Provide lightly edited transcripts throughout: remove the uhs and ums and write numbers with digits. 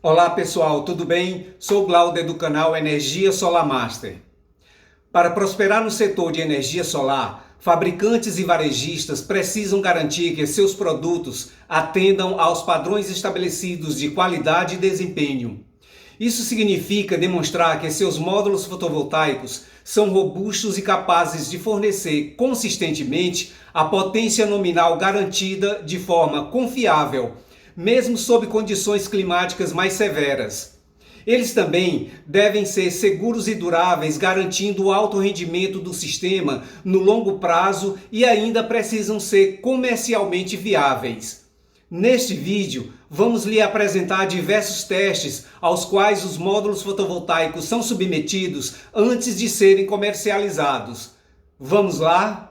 Olá pessoal, tudo bem? Sou Glauder do canal Energia Solar Master. Para prosperar no setor de energia solar, fabricantes e varejistas precisam garantir que seus produtos atendam aos padrões estabelecidos de qualidade e desempenho. Isso significa demonstrar que seus módulos fotovoltaicos são robustos e capazes de fornecer consistentemente a potência nominal garantida de forma confiável, mesmo sob condições climáticas mais severas. Eles também devem ser seguros e duráveis, garantindo o alto rendimento do sistema no longo prazo e ainda precisam ser comercialmente viáveis. Neste vídeo, vamos lhe apresentar diversos testes aos quais os módulos fotovoltaicos são submetidos antes de serem comercializados. Vamos lá?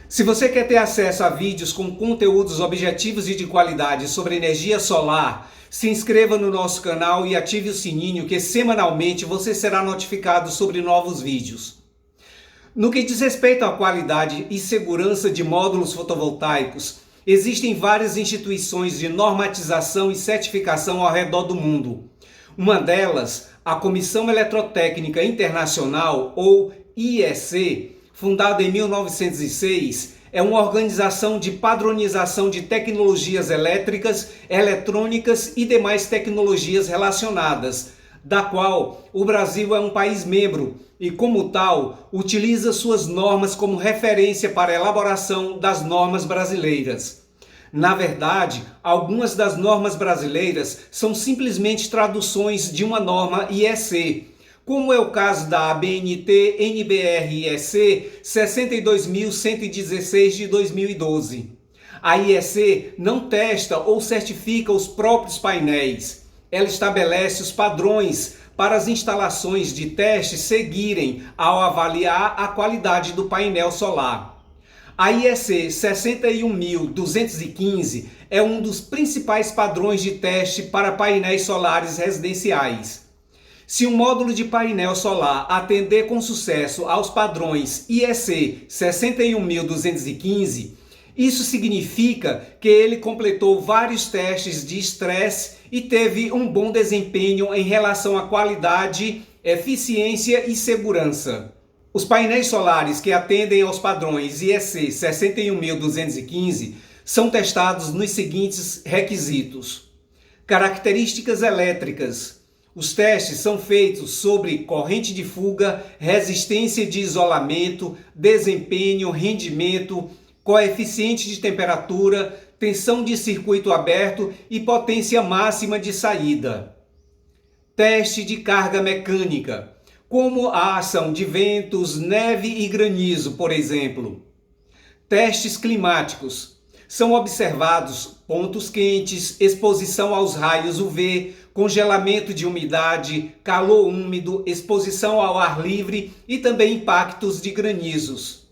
Se você quer ter acesso a vídeos com conteúdos objetivos e de qualidade sobre energia solar, se inscreva no nosso canal e ative o sininho que semanalmente você será notificado sobre novos vídeos. No que diz respeito à qualidade e segurança de módulos fotovoltaicos, existem várias instituições de normatização e certificação ao redor do mundo. Uma delas, a Comissão Eletrotécnica Internacional, ou IEC, fundada em 1906, é uma organização de padronização de tecnologias elétricas, eletrônicas e demais tecnologias relacionadas, da qual o Brasil é um país membro e, como tal, utiliza suas normas como referência para a elaboração das normas brasileiras. Na verdade, algumas das normas brasileiras são simplesmente traduções de uma norma IEC, como é o caso da ABNT-NBR-EC 62.116 de 2012. A IEC não testa ou certifica os próprios painéis. Ela estabelece os padrões para as instalações de teste seguirem ao avaliar a qualidade do painel solar. A IEC 61.215 é um dos principais padrões de teste para painéis solares residenciais. Se um módulo de painel solar atender com sucesso aos padrões IEC 61.215, isso significa que ele completou vários testes de estresse e teve um bom desempenho em relação à qualidade, eficiência e segurança. Os painéis solares que atendem aos padrões IEC 61.215 são testados nos seguintes requisitos: características elétricas. Os testes são feitos sobre corrente de fuga, resistência de isolamento, desempenho, rendimento, coeficiente de temperatura, tensão de circuito aberto e potência máxima de saída. Teste de carga mecânica, como a ação de ventos, neve e granizo, por exemplo. Testes climáticos. São observados pontos quentes, exposição aos raios UV, congelamento de umidade, calor úmido, exposição ao ar livre e também impactos de granizos.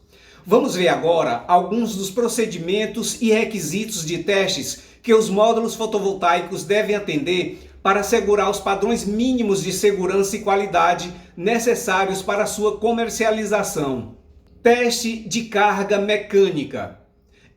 Vamos ver agora alguns dos procedimentos e requisitos de testes que os módulos fotovoltaicos devem atender para assegurar os padrões mínimos de segurança e qualidade necessários para a sua comercialização. Teste de carga mecânica.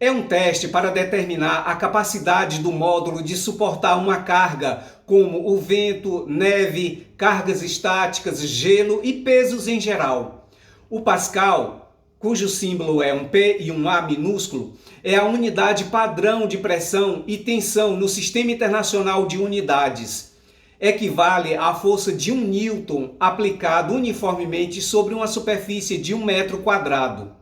É um teste para determinar a capacidade do módulo de suportar uma carga, como o vento, neve, cargas estáticas, gelo e pesos em geral. O Pascal, cujo símbolo é um P e um A minúsculo, é a unidade padrão de pressão e tensão no Sistema Internacional de Unidades. Equivale à força de 1 newton aplicado uniformemente sobre uma superfície de 1 metro quadrado.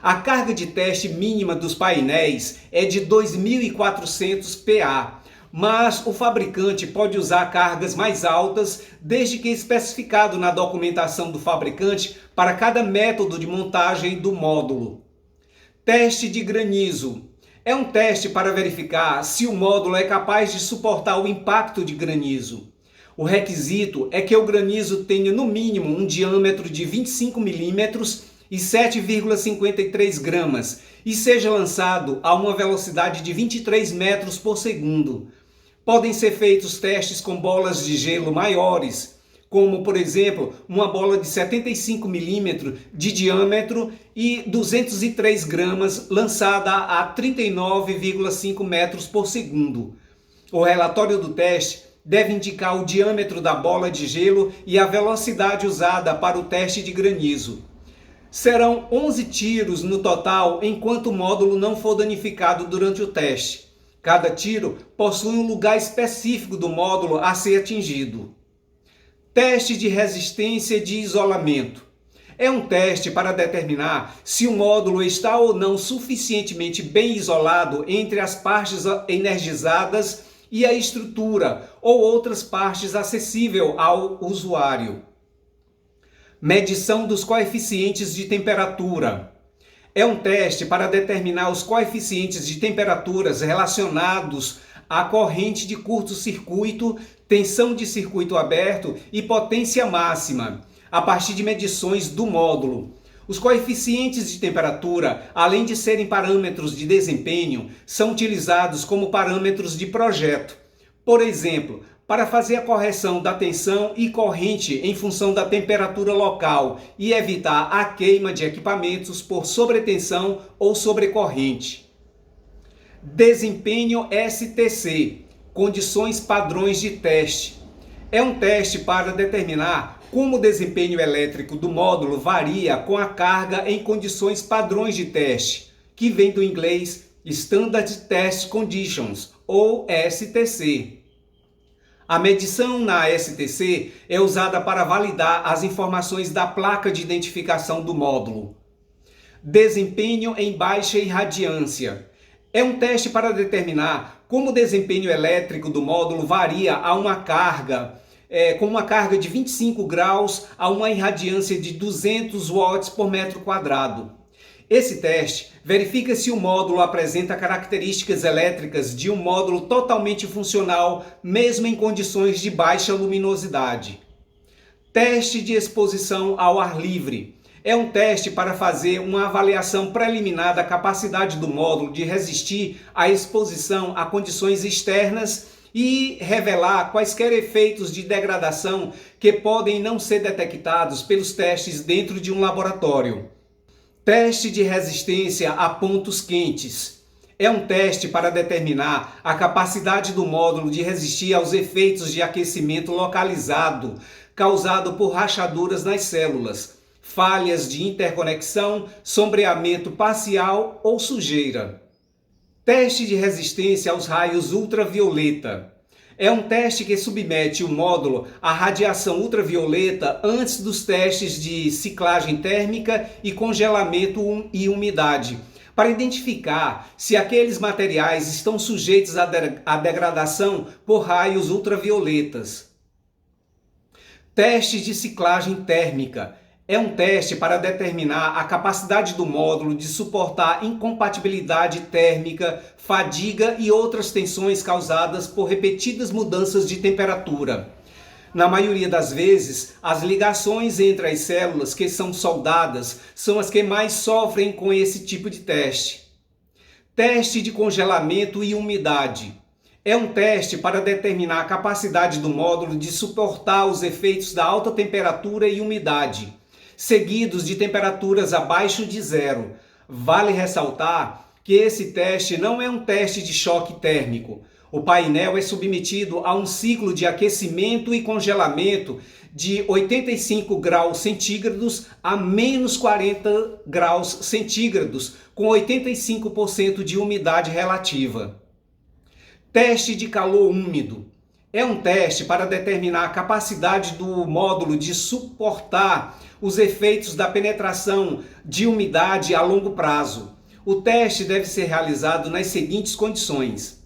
A carga de teste mínima dos painéis é de 2.400 PA, mas o fabricante pode usar cargas mais altas desde que especificado na documentação do fabricante para cada método de montagem do módulo. Teste de granizo. É um teste para verificar se o módulo é capaz de suportar o impacto de granizo. O requisito é que o granizo tenha no mínimo um diâmetro de 25 milímetros e 7,53 gramas e seja lançado a uma velocidade de 23 metros por segundo. Podem ser feitos testes com bolas de gelo maiores, como, por exemplo, uma bola de 75 milímetros de diâmetro e 203 gramas lançada a 39,5 metros por segundo. O relatório do teste deve indicar o diâmetro da bola de gelo e a velocidade usada para o teste de granizo. Serão 11 tiros no total enquanto o módulo não for danificado durante o teste. Cada tiro possui um lugar específico do módulo a ser atingido. Teste de resistência de isolamento. É um teste para determinar se o módulo está ou não suficientemente bem isolado entre as partes energizadas e a estrutura ou outras partes acessíveis ao usuário. Medição dos coeficientes de temperatura. É um teste para determinar os coeficientes de temperaturas relacionados à corrente de curto-circuito, tensão de circuito aberto e potência máxima, a partir de medições do módulo. Os coeficientes de temperatura, além de serem parâmetros de desempenho, são utilizados como parâmetros de projeto. Por exemplo, para fazer a correção da tensão e corrente em função da temperatura local e evitar a queima de equipamentos por sobretensão ou sobrecorrente. Desempenho STC, condições padrões de teste. É um teste para determinar como o desempenho elétrico do módulo varia com a carga em condições padrões de teste, que vem do inglês Standard Test Conditions, ou STC. A medição na STC é usada para validar as informações da placa de identificação do módulo. Desempenho em baixa irradiância. É um teste para determinar como o desempenho elétrico do módulo varia a uma carga, com uma carga de 25 graus a uma irradiância de 200 watts por metro quadrado. Esse teste verifica se o módulo apresenta características elétricas de um módulo totalmente funcional, mesmo em condições de baixa luminosidade. Teste de exposição ao ar livre. É um teste para fazer uma avaliação preliminar da capacidade do módulo de resistir à exposição a condições externas e revelar quaisquer efeitos de degradação que podem não ser detectados pelos testes dentro de um laboratório. Teste de resistência a pontos quentes. É um teste para determinar a capacidade do módulo de resistir aos efeitos de aquecimento localizado causado por rachaduras nas células, falhas de interconexão, sombreamento parcial ou sujeira. Teste de resistência aos raios ultravioleta. É um teste que submete o módulo à radiação ultravioleta antes dos testes de ciclagem térmica e congelamento e umidade, para identificar se aqueles materiais estão sujeitos à degradação por raios ultravioletas. Teste de ciclagem térmica. É um teste para determinar a capacidade do módulo de suportar incompatibilidade térmica, fadiga e outras tensões causadas por repetidas mudanças de temperatura. Na maioria das vezes, as ligações entre as células que são soldadas são as que mais sofrem com esse tipo de teste. Teste de congelamento e umidade. É um teste para determinar a capacidade do módulo de suportar os efeitos da alta temperatura e umidade, seguidos de temperaturas abaixo de zero. Vale ressaltar que esse teste não é um teste de choque térmico. O painel é submetido a um ciclo de aquecimento e congelamento de 85 graus centígrados a menos 40 graus centígrados, com 85% de umidade relativa. Teste de calor úmido. É um teste para determinar a capacidade do módulo de suportar os efeitos da penetração de umidade a longo prazo. O teste deve ser realizado nas seguintes condições: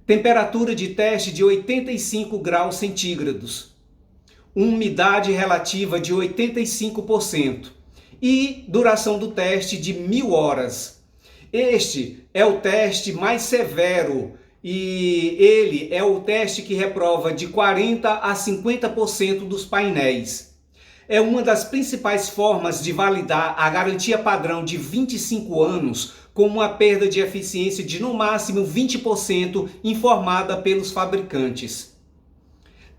temperatura de teste de 85 graus centígrados, umidade relativa de 85% e duração do teste de 1000 horas. Este é o teste mais severo e ele é o teste que reprova de 40% a 50% dos painéis. É uma das principais formas de validar a garantia padrão de 25 anos com uma perda de eficiência de no máximo 20% informada pelos fabricantes.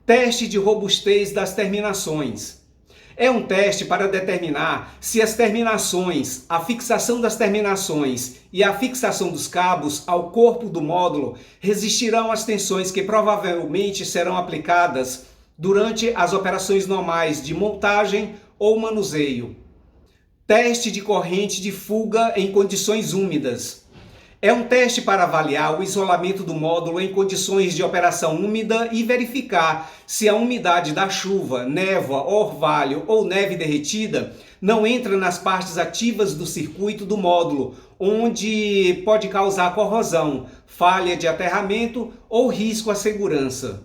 Teste de robustez das terminações. É um teste para determinar se as terminações, a fixação das terminações e a fixação dos cabos ao corpo do módulo resistirão às tensões que provavelmente serão aplicadas durante as operações normais de montagem ou manuseio. Teste de corrente de fuga em condições úmidas. É um teste para avaliar o isolamento do módulo em condições de operação úmida e verificar se a umidade da chuva, névoa, orvalho ou neve derretida não entra nas partes ativas do circuito do módulo, onde pode causar corrosão, falha de aterramento ou risco à segurança.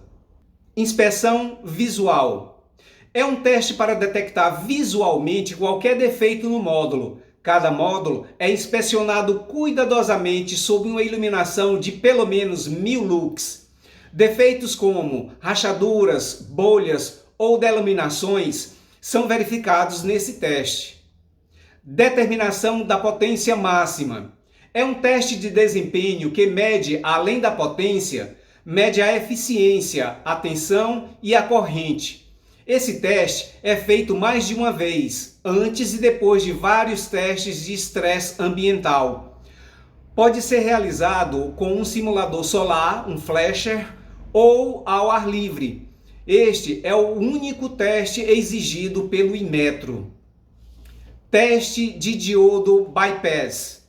Inspeção visual. É um teste para detectar visualmente qualquer defeito no módulo. Cada módulo é inspecionado cuidadosamente sob uma iluminação de pelo menos 1000 lux. Defeitos como rachaduras, bolhas ou delaminações são verificados nesse teste. Determinação da potência máxima. É um teste de desempenho que mede, além da potência, mede a eficiência, a tensão e a corrente. Esse teste é feito mais de uma vez, antes e depois de vários testes de estresse ambiental. Pode ser realizado com um simulador solar, um flasher, ou ao ar livre. Este é o único teste exigido pelo Inmetro. Teste de diodo bypass.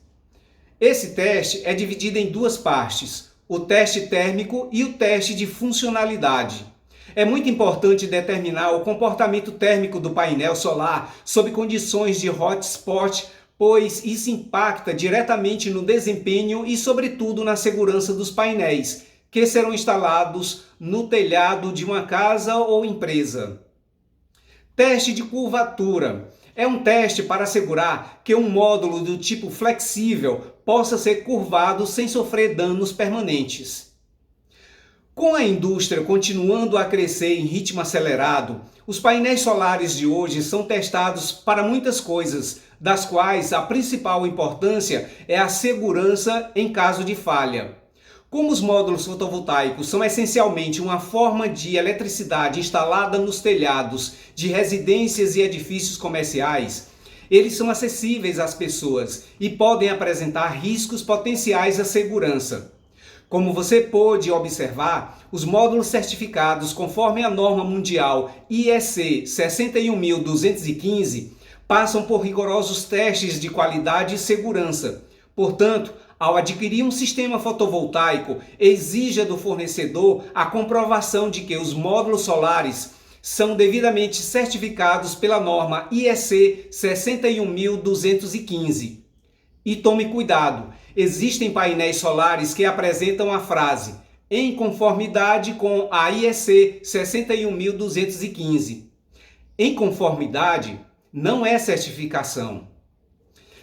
Esse teste é dividido em duas partes, o teste térmico e o teste de funcionalidade. É muito importante determinar o comportamento térmico do painel solar sob condições de hotspot, pois isso impacta diretamente no desempenho e, sobretudo, na segurança dos painéis, que serão instalados no telhado de uma casa ou empresa. Teste de curvatura. É um teste para assegurar que um módulo do tipo flexível possa ser curvado sem sofrer danos permanentes. Com a indústria continuando a crescer em ritmo acelerado, os painéis solares de hoje são testados para muitas coisas, das quais a principal importância é a segurança em caso de falha. Como os módulos fotovoltaicos são essencialmente uma forma de eletricidade instalada nos telhados de residências e edifícios comerciais, eles são acessíveis às pessoas e podem apresentar riscos potenciais à segurança. Como você pôde observar, os módulos certificados conforme a norma mundial IEC 61215 passam por rigorosos testes de qualidade e segurança. Portanto, ao adquirir um sistema fotovoltaico, exija do fornecedor a comprovação de que os módulos solares são devidamente certificados pela norma IEC 61215. E tome cuidado, existem painéis solares que apresentam a frase em conformidade com a IEC 61215. Em conformidade não é certificação.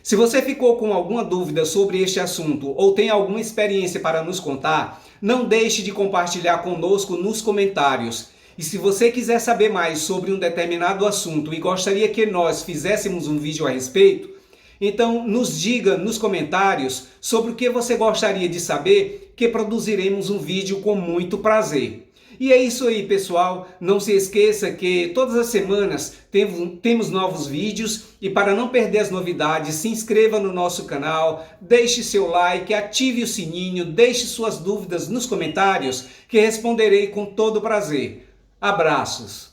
Se você ficou com alguma dúvida sobre este assunto ou tem alguma experiência para nos contar, não deixe de compartilhar conosco nos comentários. E se você quiser saber mais sobre um determinado assunto e gostaria que nós fizéssemos um vídeo a respeito, então nos diga nos comentários sobre o que você gostaria de saber, que produziremos um vídeo com muito prazer. E é isso aí, pessoal. Não se esqueça que todas as semanas temos novos vídeos e para não perder as novidades, se inscreva no nosso canal, deixe seu like, ative o sininho, deixe suas dúvidas nos comentários que responderei com todo prazer. Abraços!